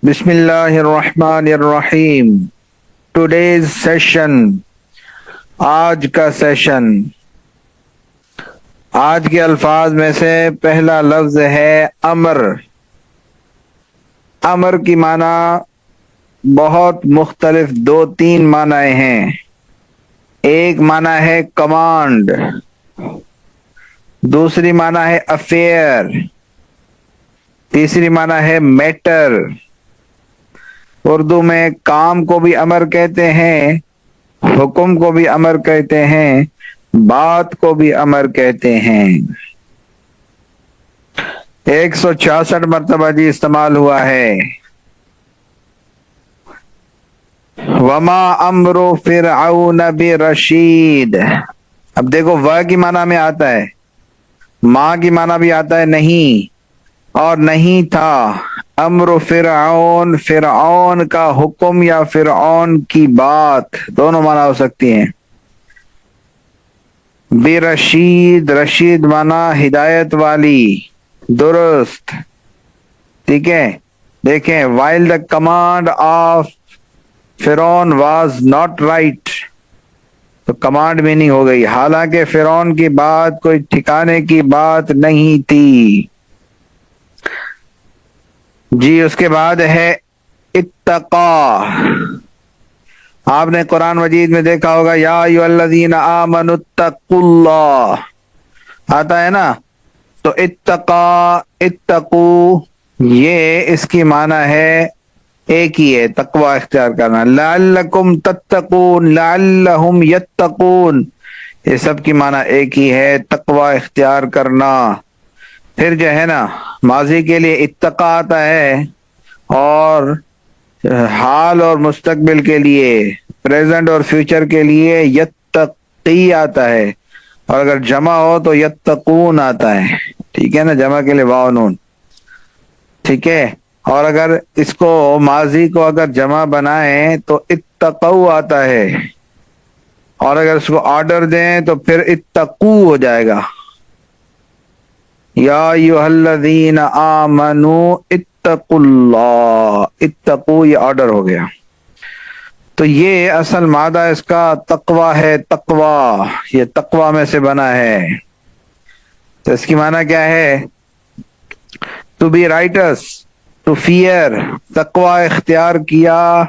بسم اللہ الرحمن الرحیم. ٹوڈیز سیشن، آج کا سیشن. آج کے الفاظ میں سے پہلا لفظ ہے امر. امر کی معنی بہت مختلف، دو تین معنی ہیں. ایک معنی ہے کمانڈ، دوسری معنی ہے افیئر، تیسری معنی ہے میٹر. اردو میں کام کو بھی امر کہتے ہیں، حکم کو بھی امر کہتے ہیں، بات کو بھی امر کہتے ہیں. 166 مرتبہ جی استعمال ہوا ہے. وما امر فرعون برشید. اب دیکھو، وہ کی معنی میں آتا ہے، ماں کی معنی بھی آتا ہے نہیں، اور نہیں تھا. امر فرعون، فرعون کا حکم یا فرعون کی بات، دونوں معنی ہو سکتی ہیں. برشید، رشید معنی ہدایت والی، درست. ٹھیک ہے، دیکھیں while the command of فرعون was not right، تو کمانڈ بھی نہیں ہو گئی، حالانکہ فرعون کی بات کوئی ٹھکانے کی بات نہیں تھی. جی اس کے بعد ہے اتقا. آپ نے قرآن مجید میں دیکھا ہوگا یا ایھا الذین آمنوا اتقوا اللہ، آتا ہے نا. تو اتقا، اتقو، یہ اس کی معنی ہے ایک ہی ہے، تقوی اختیار کرنا. لعلکم تتقون، لعلہم یتقون، یہ سب کی معنی ایک ہی ہے، تقوی اختیار کرنا. پھر جو ہے نا، ماضی کے لیے اتقا آتا ہے، اور حال اور مستقبل کے لیے، پریزنٹ اور فیوچر کے لیے یتقی آتا ہے، اور اگر جمع ہو تو یتقون آتا ہے. ٹھیک ہے نا، جمع کے لیے واو نون. ٹھیک ہے، اور اگر اس کو ماضی کو اگر جمع بنائیں تو اتقوا آتا ہے، اور اگر اس کو آرڈر دیں تو پھر اتقو ہو جائے گا. یا ایھا الذین آمنوا اتقوا اللہ، اتقو یہ آرڈر ہو گیا. تو یہ اصل مادہ اس کا تقوی ہے. تقوی، یہ تقوی میں سے بنا ہے. تو اس کی معنی کیا ہے؟ To be rights, to fear, تقوی اختیار کیا،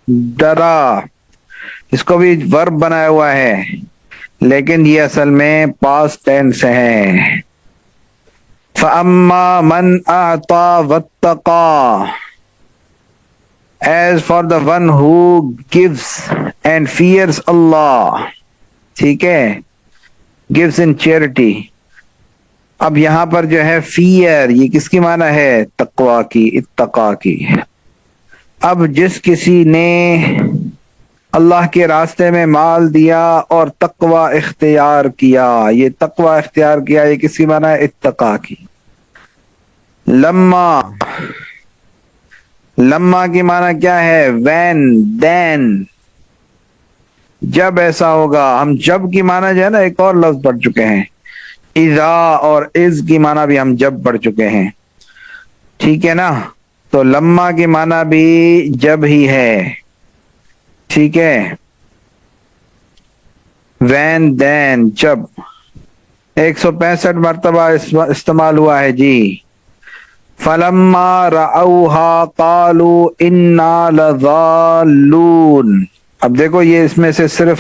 ڈرا. اس کو بھی ورب بنایا ہوا ہے، لیکن یہ اصل میں پاسٹ ٹینس ہے. فَأَمَّا مَنْ أَعْطَى وَاتَّقَى. As for the one who gives and fears Allah. ٹھیک ہے، gives in charity. اب یہاں پر جو ہے فیئر، یہ کس کی معنی ہے؟ تقوی کی، اتقا کی. اب جس کسی نے اللہ کے راستے میں مال دیا اور تقوی اختیار کیا، یہ تقوی اختیار کیا، یہ کس کی معنی ہے؟ اتقا کی. لما، لما کی معنی کیا ہے؟ وین، دین، جب ایسا ہوگا. ہم جب کی معنی جو ہے نا ایک اور لفظ پڑھ چکے ہیں، اذا، اور از کی معنی بھی ہم جب پڑھ چکے ہیں. ٹھیک ہے نا، تو لما کی معنی بھی جب ہی ہے. ٹھیک ہے، وین، دین، جب. 165 مرتبہ استعمال ہوا ہے جی. فَلَمَّا رَأَوْهَا قَالُوا إِنَّا لَضَالُّونَ. اب دیکھو، یہ اس میں سے صرف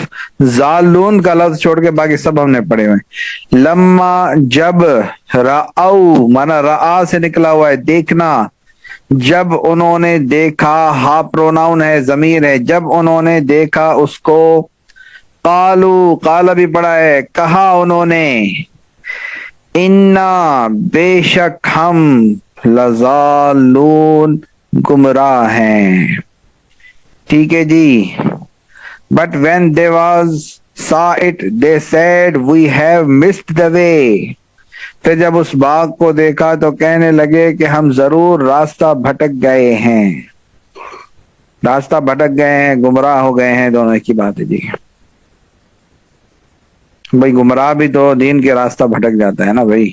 ضالون کا لفظ چھوڑ کے باقی سب ہم نے پڑھے ہوئے. لما، جب، رأو مانا رآ سے نکلا ہوا ہے، دیکھنا. جب انہوں نے دیکھا، ہا پروناؤن ہے، ضمیر ہے. جب انہوں نے دیکھا اس کو، قالو، قال بھی پڑھا ہے، کہا انہوں نے، انا، بے شک ہم، لضالون، گمراہ ہیں. ٹھیک ہے جی. But when they saw it, they said, we have missed the way. پھر جب اس باغ کو دیکھا تو کہنے لگے کہ ہم ضرور راستہ بھٹک گئے ہیں. راستہ بھٹک گئے ہیں، گمراہ ہو گئے ہیں، دونوں کی بات ہے جی. بھائی گمراہ بھی تو دین کے راستہ بھٹک جاتا ہے نا بھائی.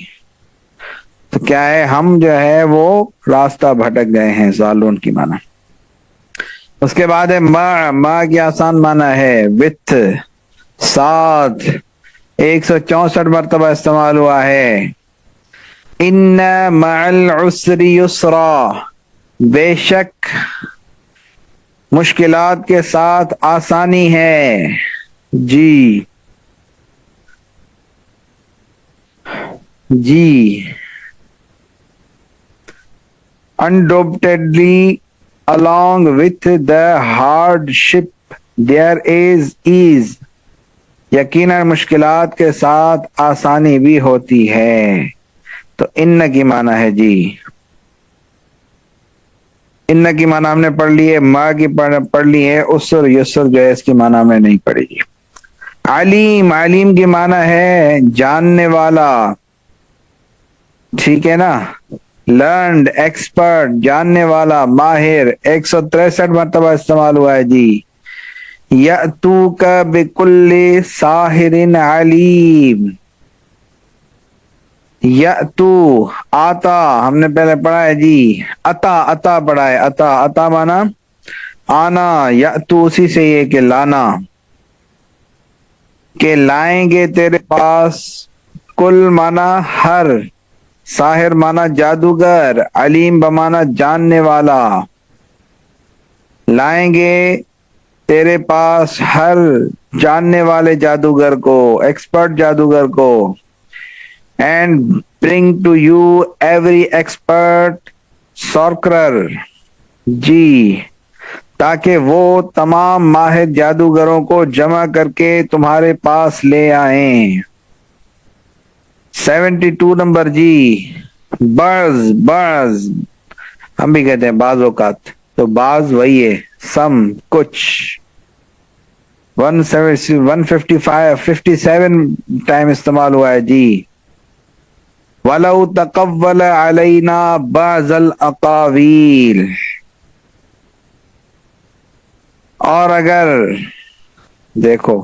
تو کیا ہے، ہم جو ہے وہ راستہ بھٹک گئے ہیں، ضالون کی معنی. اس کے بعد ہے ما کی آسان معنی ہے وتھ، ساتھ، 164 مرتبہ استعمال ہوا ہے. ان مع العسر یسرا، بے شک مشکلات کے ساتھ آسانی ہے. جی جی. undoubtedly along with the hardship there is ease، یقیناً مشکلات کے ساتھ آسانی بھی ہوتی ہے. تو ان کی معنی ہے جی، ان کی معنی ہم نے پڑھ لی ہے، ما کی پڑھ لی ہے، اسر یسر جو ہے اس کی معنی ہم نے نہیں پڑھی گی. علیم، علیم کی معنی ہے جاننے والا، ٹھیک ہے نا. لرنڈ، ایکسپرٹ، جاننے والا، ماہر، 163 مرتبہ استعمال ہوا ہے جی. یأتوک بکل ساحر علیم، یأتو، آتا ہم نے پہلے پڑھا ہے جی، عطا پڑھا ہے، عطا مانا آنا، یأتو اسی سے یہ کہ لانا، کہ لائیں گے تیرے پاس، کل مانا ہر، ساحر مانا جادوگر، علیم بمانا جاننے والا، لائیں گے تیرے پاس ہر جاننے والے جادوگر کو، ایکسپرٹ جادوگر کو. And bring to you every expert sorcerer, جی، تاکہ وہ تمام ماہر جادوگروں کو جمع کر کے تمہارے پاس لے آئیں. 72 نمبر جی، بعض ہم بھی کہتے ہیں بعض اوقات، تو بعض وہی ہے سم، کچھ. 157 ٹائم استعمال ہوا ہے جی. وَلَوْ تَقَوَّلَ عَلَيْنَا بَعْضَ الْأَقَاوِيلِ، اور اگر دیکھو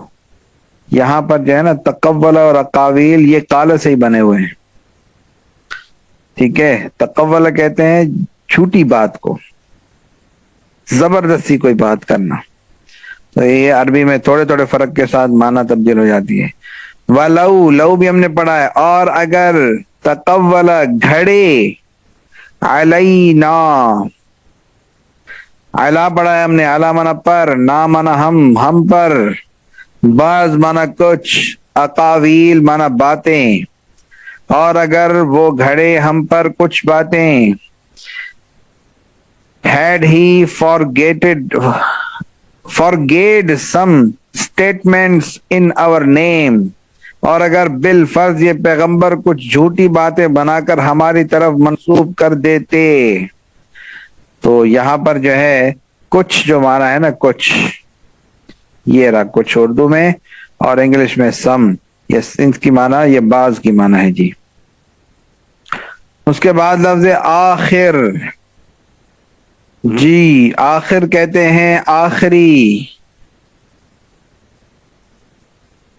یہاں پر جو ہے نا تقول اور اقاویل یہ قال سے ہی بنے ہوئے ہیں، ٹھیک ہے. تقول کہتے ہیں جھوٹی بات کو، زبردستی کوئی بات کرنا، تو یہ عربی میں تھوڑے تھوڑے فرق کے ساتھ معنی تبدیل ہو جاتی ہے. وَلَوْ، لو بھی ہم نے پڑھا ہے، اور اگر، تقول گھڑے، علینا، علا پڑھا ہے ہم نے، علا مانا پر، نا مانا ہم پر، بعض مانا کچھ، اقاویل مانا باتیں، اور اگر وہ گھڑے ہم پر کچھ باتیں. had he forget some statements in our name، اور اگر بالفرض یہ پیغمبر کچھ جھوٹی باتیں بنا کر ہماری طرف منسوب کر دیتے. تو یہاں پر جو ہے کچھ جو معنی ہے نا کچھ، یہ رہا کچھ اردو میں، اور انگلش میں سم، یہ ان کی معنی یہ بعض کی معنی ہے جی. اس کے بعد لفظ آخر، جی، آخر کہتے ہیں آخری،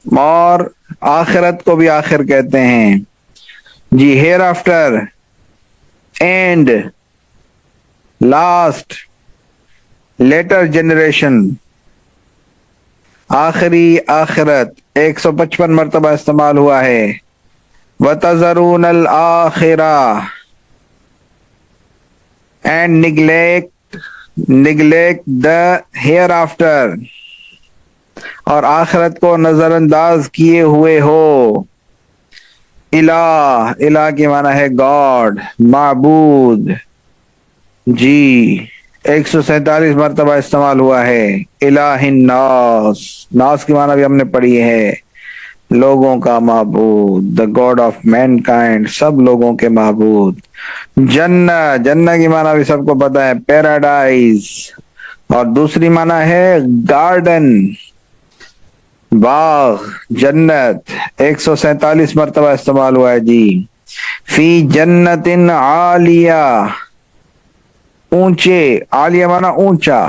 اور آخرت کو بھی آخر کہتے ہیں جی. Hereafter, and, last, later generation, آخری، آخرت 155 مرتبہ استعمال ہوا ہے. وَتَذَرُونَ الْآخِرَةَ، and neglect the hereafter، اور آخرت کو نظر انداز کیے ہوئے ہو. الہ کی معنی ہے گاڈ، معبود، جی، 147 مرتبہ استعمال ہوا ہے. الہ الناس، ناس کی معنی بھی ہم نے پڑھی ہے، لوگوں کا معبود، the God of main kind, سب لوگوں کے معبود. جنہ کی معنی بھی سب کو پتا ہے، پیراڈائز، اور دوسری معنی ہے گارڈن، باغ، جنت. 147 مرتبہ استعمال ہوا ہے جی. فی جنت عالیہ، اونچے، عالیہ معنی اونچا،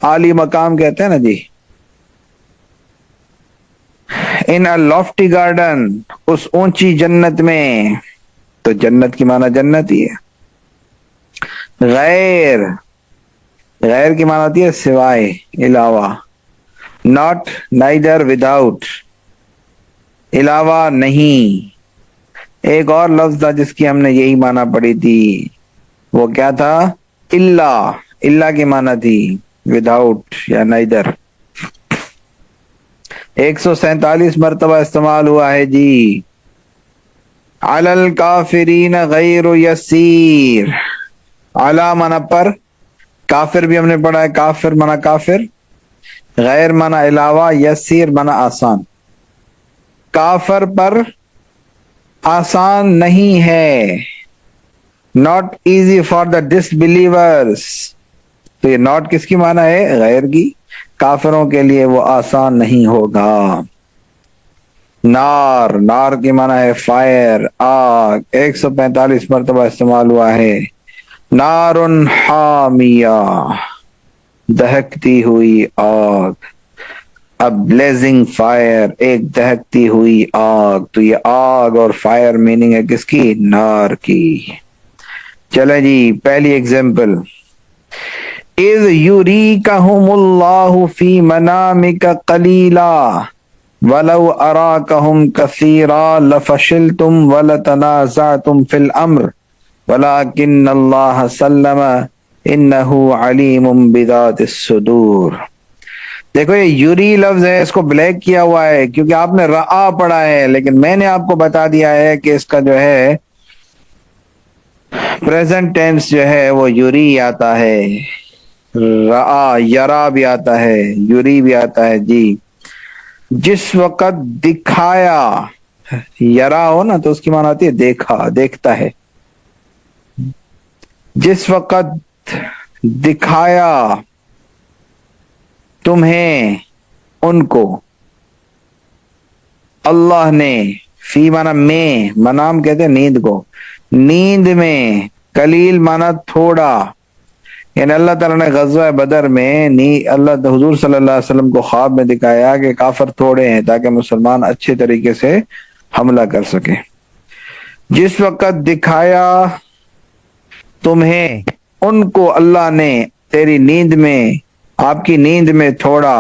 عالی مقام کہتے ہیں نا جی. ان اے لافٹی گارڈن، اس اونچی جنت میں، تو جنت کی معنی جنت ہی ہے. غیر کی معنی ہوتی ہے سوائے، علاوہ. ناٹ، نائدر، وداؤٹ، علاوہ نہیں. ایک اور لفظ تھا جس کی ہم نے یہی معنی پڑھی تھی، وہ کیا تھا؟ اللہ. اللہ کی معنی تھی وداؤٹ یا نائدر. 147 مرتبہ استعمال ہوا ہے جی. علی الکافرین غیر یسیر. علی معنی پر، کافر بھی ہم نے پڑھا ہے، کافر معنی کافر، غیر معنی علاوہ، یسیر معنی آسان. کافر پر آسان نہیں ہے. Not easy for the disbelievers. تو یہ ناٹ کس کی معنی ہے؟ غیر کی. کافروں کے لیے وہ آسان نہیں ہوگا. نار، نار کی معنی ہے فائر، آگ. 145 مرتبہ استعمال ہوا ہے. نار حامیہ، دہکتی ہوئی آگ. اب بلیزنگ فائر، ایک دہکتی ہوئی آگ. تو یہ آگ اور فائر میننگ ہے کس کی؟ نار کی. چلیں جی، پہلی ایگزامپل. اذ یریکہم اللہ فی منامک قلیلا ولو اراکہم کثیرا لفشلتم ولتنازعتم فی الامر ولکن اللہ سلم انہ علیم بذات الصدور. دیکھو یہ یوری لفظ ہے، اس کو بلیک کیا ہوا ہے کیونکہ آپ نے رآ پڑھا ہے، لیکن میں نے آپ کو بتا دیا ہے کہ اس کا جو ہے پریزنٹ ٹینس جو ہے وہ یوری آتا ہے. رآ، یرا بھی آتا ہے، یوری بھی آتا ہے جی. جس وقت دکھایا، یرا ہو نا تو اس کی معنی آتی ہے دیکھا، دیکھتا ہے. جس وقت دکھایا تمہیں ان کو اللہ نے، فی مانا میں، منام کہتے ہیں نیند کو، نیند میں، قلیل مانا تھوڑا. یعنی اللہ تعالیٰ نے غزوہ بدر میں اللہ حضور صلی اللہ علیہ وسلم کو خواب میں دکھایا کہ کافر تھوڑے ہیں تاکہ مسلمان اچھے طریقے سے حملہ کر سکے. جس وقت دکھایا تمہیں ان کو اللہ نے تیری نیند میں، آپ کی نیند میں تھوڑا.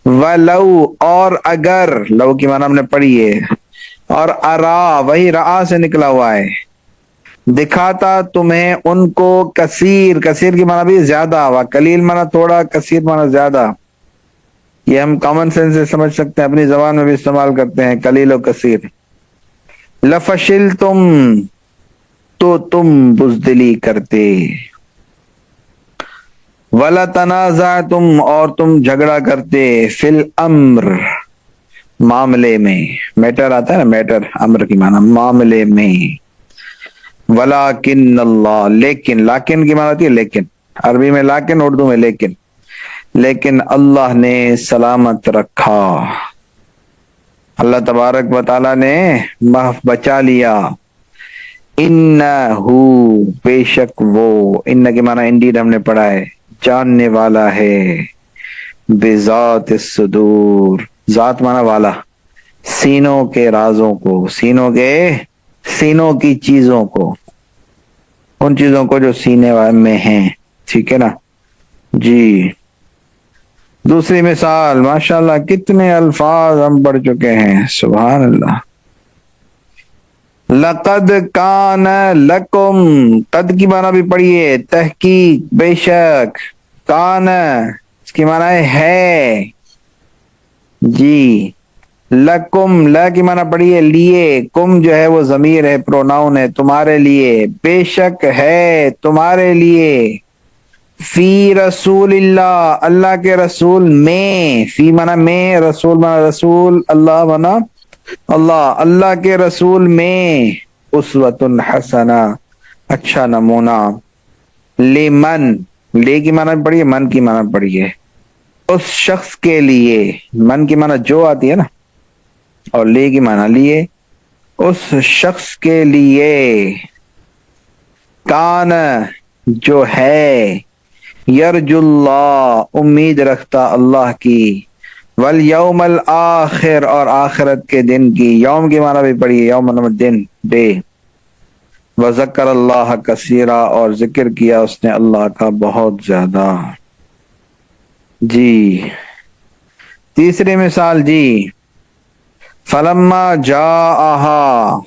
وَلَوْ، اور اگر، لو کی معنی ہم نے پڑھی ہے، اور ارا، وہی رآ سے نکلا ہوا ہے، دکھاتا تمہیں ان کو کثیر. کثیر کی معنی بھی زیادہ ہوا، قلیل معنی تھوڑا، کثیر معنی زیادہ. یہ ہم کامن سینس سے سمجھ سکتے ہیں، اپنی زبان میں بھی استعمال کرتے ہیں قلیل و کثیر. لفشلتم، تو تم بزدلی کرتے. وَلَتَنَازَعْتُمْ، اور تم جھگڑا کرتے. فی الامر، معاملے میں. میٹر آتا ہے نا، میٹر، امر کی معنی معاملے میں. وَلَكِنَّ اللہ، لیکن، لاکن کی معنی ہوتی ہے لیکن. عربی میں لاکن، اردو میں لیکن. لیکن اللہ نے سلامت رکھا، اللہ تبارک و تعالی نے محف بچا لیا. انہو، بے شک وہ، ان کی معنی انڈیڈ ہم نے پڑھا ہے، جاننے والا ہے. بذات الصدور، ذات معنی والا، سینوں کے رازوں کو، سینوں کی چیزوں کو، ان چیزوں کو جو سینے میں ہیں. ٹھیک ہے نا جی. دوسری مثال، ماشاءاللہ کتنے الفاظ ہم پڑھ چکے ہیں، سبحان اللہ. لقد کان لکم، قد کی معنی بھی پڑھیے، تحقیق، بے شک. کان، اس کی معنی ہے جی. لکم، لا کی معنی پڑھیے لیے، کم جو ہے وہ ضمیر ہے، پروناؤن ہے، تمہارے لیے. بے شک ہے تمہارے لیے. فی رسول اللہ، اللہ کے رسول میں. فی معنی میں، رسول معنی رسول، اللہ معنی اللہ، اللہ کے رسول میں. اسوۃ حسنہ، اچھا نمونہ. لمن، لے کی معنی پڑھیے، من کی معنی پڑھیے، اس شخص کے لیے. من کی معنی جو آتی ہے نا، اور لے کی معنی لیے، اس شخص کے لیے. کان، جو ہے، یرجو اللہ، امید رکھتا اللہ کی. والیوم الآخر، اور آخرت کے دن کی. یوم کی معنی بھی پڑھیے، یوم مطلب دن، ڈے. وذکر اللہ کثیرا، اور ذکر کیا اس نے اللہ کا بہت زیادہ۔ جی تیسری مثال جی، فلما جاءہا،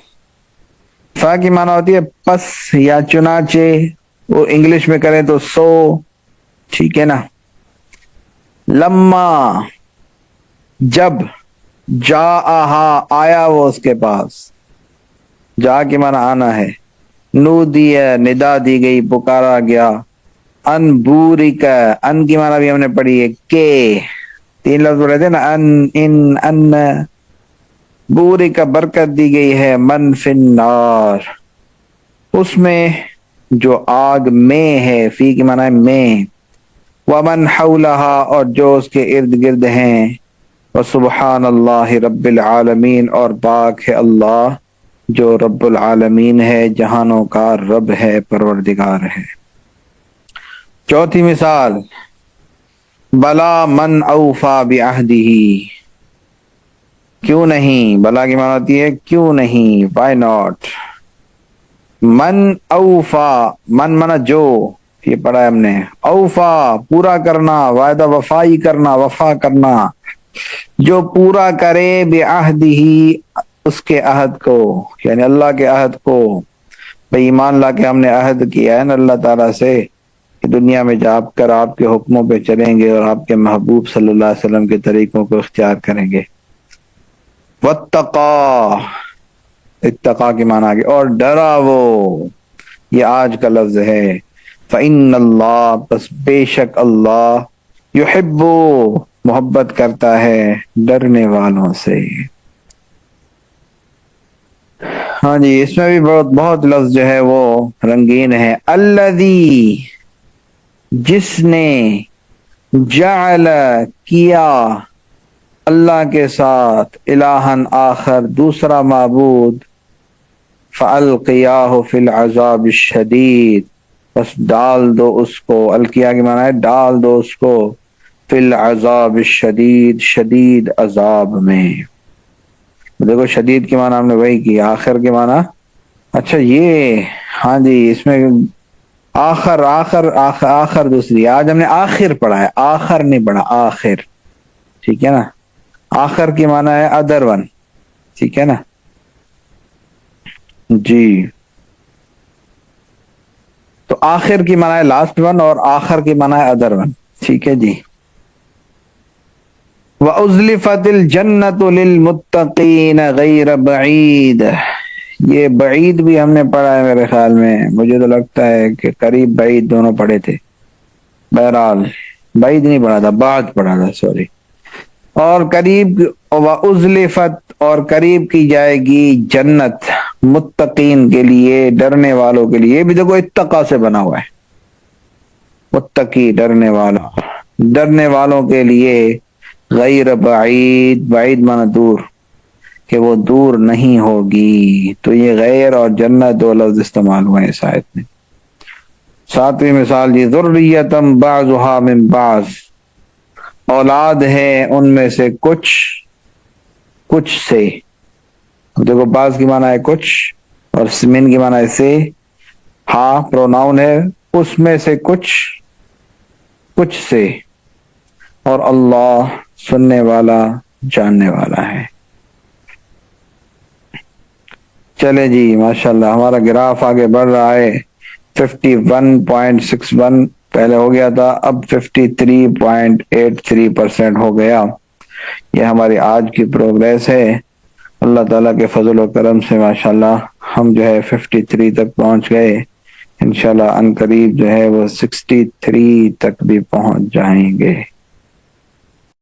فا کی معنی ہوتی ہے پس یا چنانچہ، وہ انگلش میں کریں تو سو، ٹھیک ہے نا۔ لما جب، جاءہا آیا وہ اس کے پاس، جا کی معنی آنا ہے، نودی ہے ندا دی گئی پکارا گیا، ان بورک، ان کی معنی بھی ہم نے پڑھی ہے کہ، تین لفظ پڑھے تھے نا، ان بورک برکت دی گئی ہے، من فی النار، اس میں جو آگ میں ہے، فی کی معنی ہے میں، ومن حولہا، اور جو اس کے ارد گرد ہیں، وسبحان اللہ رب العالمین، اور پاک ہے اللہ جو رب العالمین ہے، جہانوں کا رب ہے، پروردگار ہے۔ چوتھی مثال، بلا من اوفا بعہدہ، کیوں نہیں، بلا کی معنی ہوتی ہے کیوں نہیں، وائی ناٹ۔ من اوفا، من منا جو، یہ پڑھا ہے ہم نے، اوفا پورا کرنا، وعدہ وفائی کرنا، وفا کرنا، جو پورا کرے بعہدہ اس کے عہد کو، یعنی اللہ کے عہد کو، بھئی ایمان لا کے ہم نے عہد کیا ہے نا اللہ تعالیٰ سے کہ دنیا میں جا کر آپ کے حکموں پہ چلیں گے اور آپ کے محبوب صلی اللہ علیہ وسلم کے طریقوں کو اختیار کریں گے۔ واتقا، اتقا کی معنی آگے، اور ڈرا وہ، یہ آج کا لفظ ہے، فإن اللہ، بس بے شک اللہ، یحب، محبت کرتا ہے ڈرنے والوں سے۔ ہاں جی اس میں بھی بہت لفظ جو ہے وہ رنگین ہے، الذی، جس نے، جعل کیا، اللہ کے ساتھ، الہن آخر دوسرا معبود، فالقیاہ فی العذاب الشدید، بس ڈال دو اس کو، القیہ کی معنی ہے ڈال دو اس کو، فی العذاب الشدید، شدید عذاب میں۔ دیکھو شدید کی معنی ہم نے وہی کی، آخر کے معنی، اچھا یہ، ہاں جی اس میں آخر آخر آخر آخر دوسری، آج ہم نے آخر پڑھا ہے، آخر نہیں پڑھا، آخر، ٹھیک ہے نا، آخر کی معنی ہے ادر ون، ٹھیک ہے نا جی، تو آخر کی معنی ہے لاسٹ ون، اور آخر کی معنی ہے ادر ون، ٹھیک ہے جی۔ وَأُزْلِفَتِ الْجَنَّةُ لِلْمُتَّقِينَ غَيْرَ بَعِيدٍ، یہ بعید بھی ہم نے پڑھا ہے میرے خیال میں، مجھے تو لگتا ہے کہ قریب بعید دونوں پڑھے تھے، بہرحال بعید نہیں پڑھا تھا، بعد پڑھا تھا، سوری۔ اور قریب، وَأُزْلِفَتْ، اور قریب کی جائے گی جنت، متقین کے لیے، ڈرنے والوں کے لیے، یہ بھی دیکھو اتقا سے بنا ہوا ہے، متقی ڈرنے والا، ڈرنے والوں کے لیے، غیر بعید، بعید مانا دور، کہ وہ دور نہیں ہوگی، تو یہ غیر اور جنت دو لفظ استعمال ہوئے ہیں اس آیت میں۔ ساتویں مثال جی، ذریۃ بعضھا من بعض، اولاد ہے ان میں سے کچھ سے، دیکھو بعض کی معنی ہے کچھ، اور من کی معنی ہے سے، ہاں پروناؤن ہے، اس میں سے کچھ سے، اور اللہ سننے والا جاننے والا ہے۔ چلے جی ماشاءاللہ ہمارا گراف آگے بڑھ رہا ہے، 51.61 پہلے ہو گیا تھا، اب 53.83% ہو گیا، یہ ہماری آج کی پروگریس ہے۔ اللہ تعالیٰ کے فضل و کرم سے ماشاءاللہ ہم جو ہے 53 تک پہنچ گئے، انشاءاللہ ان قریب جو ہے وہ 63 تک بھی پہنچ جائیں گے۔